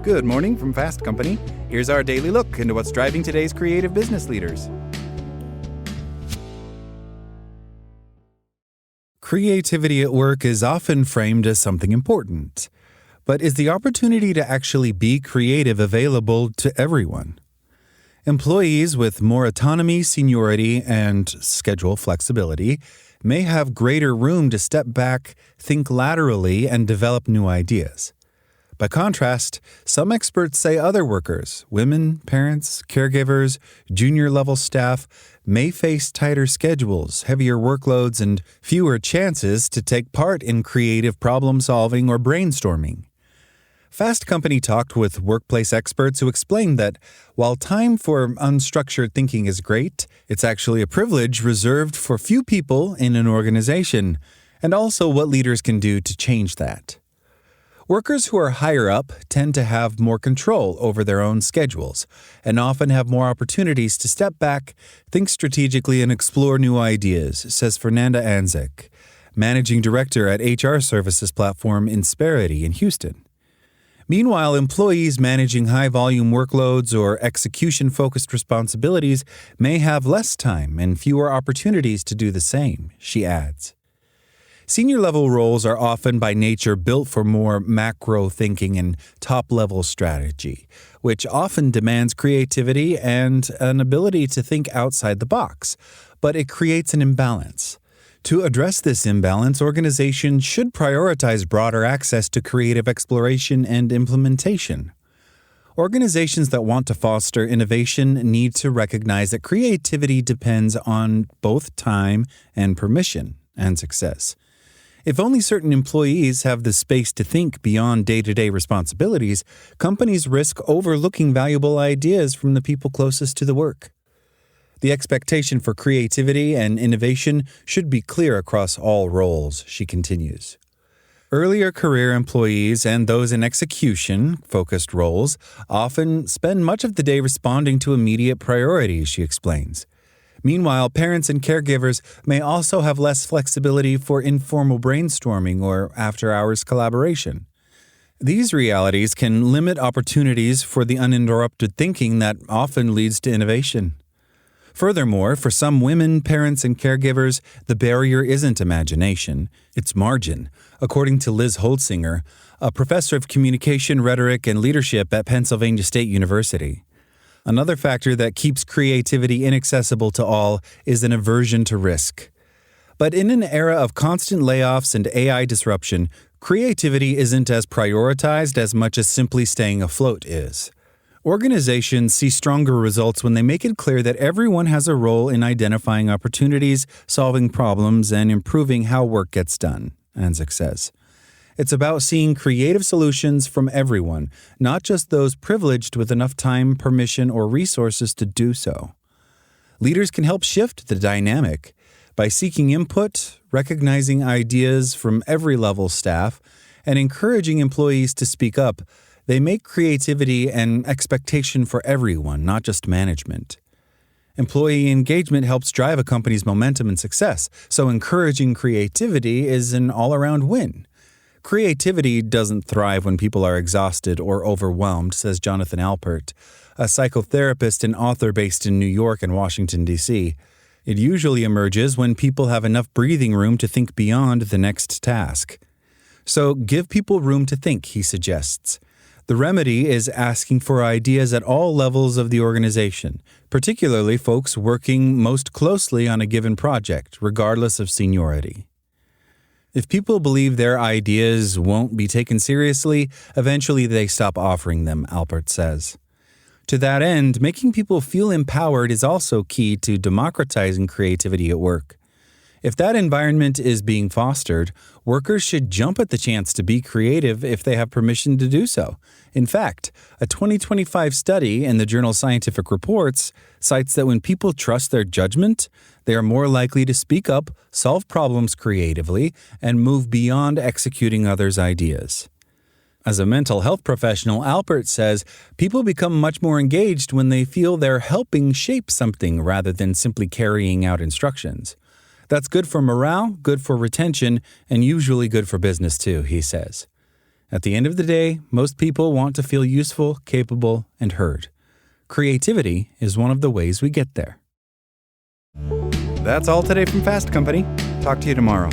Good morning from Fast Company. Here's our daily look into what's driving today's creative business leaders. Creativity at work is often framed as something important. But is the opportunity to actually be creative available to everyone? Employees with more autonomy, seniority, and schedule flexibility may have greater room to step back, think laterally, and develop new ideas. By contrast, some experts say other workers, women, parents, caregivers, junior-level staff, may face tighter schedules, heavier workloads, and fewer chances to take part in creative problem-solving or brainstorming. Fast Company talked with workplace experts who explained that while time for unstructured thinking is great, it's actually a privilege reserved for few people in an organization, and also what leaders can do to change that. Workers who are higher up tend to have more control over their own schedules and often have more opportunities to step back, think strategically, and explore new ideas, says Fernanda Anzik, managing director at HR services platform Insperity in Houston. Meanwhile, employees managing high-volume workloads or execution-focused responsibilities may have less time and fewer opportunities to do the same, she adds. Senior-level roles are often by nature built for more macro thinking and top-level strategy, which often demands creativity and an ability to think outside the box, but it creates an imbalance. To address this imbalance, organizations should prioritize broader access to creative exploration and implementation. Organizations that want to foster innovation need to recognize that creativity depends on both time and permission and success. If only certain employees have the space to think beyond day-to-day responsibilities, companies risk overlooking valuable ideas from the people closest to the work. The expectation for creativity and innovation should be clear across all roles, she continues. Earlier career employees and those in execution-focused roles often spend much of the day responding to immediate priorities, she explains. Meanwhile, parents and caregivers may also have less flexibility for informal brainstorming or after-hours collaboration. These realities can limit opportunities for the uninterrupted thinking that often leads to innovation. Furthermore, for some women, parents, and caregivers, the barrier isn't imagination, it's margin, according to Liz Holtzinger, a professor of communication, rhetoric, and leadership at Pennsylvania State University. Another factor that keeps creativity inaccessible to all is an aversion to risk. But in an era of constant layoffs and AI disruption, creativity isn't as prioritized as much as simply staying afloat is. Organizations see stronger results when they make it clear that everyone has a role in identifying opportunities, solving problems, and improving how work gets done, Anzik says. It's about seeing creative solutions from everyone, not just those privileged with enough time, permission, or resources to do so. Leaders can help shift the dynamic by seeking input, recognizing ideas from every level staff, and encouraging employees to speak up. They make creativity an expectation for everyone, not just management. Employee engagement helps drive a company's momentum and success, so encouraging creativity is an all-around win. Creativity doesn't thrive when people are exhausted or overwhelmed, says Jonathan Alpert, a psychotherapist and author based in New York and Washington, D.C. It usually emerges when people have enough breathing room to think beyond the next task. So give people room to think, he suggests. The remedy is asking for ideas at all levels of the organization, particularly folks working most closely on a given project, regardless of seniority. If people believe their ideas won't be taken seriously, eventually they stop offering them, Alpert says. To that end, making people feel empowered is also key to democratizing creativity at work. If that environment is being fostered, workers should jump at the chance to be creative if they have permission to do so. In fact, a 2025 study in the journal Scientific Reports cites that when people trust their judgment, they are more likely to speak up, solve problems creatively, and move beyond executing others' ideas. As a mental health professional, Alpert says people become much more engaged when they feel they're helping shape something rather than simply carrying out instructions. That's good for morale, good for retention, and usually good for business too, he says. At the end of the day, most people want to feel useful, capable, and heard. Creativity is one of the ways we get there. That's all today from Fast Company. Talk to you tomorrow.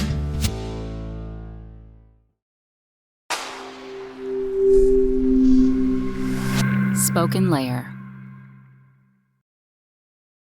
SpokenLayer.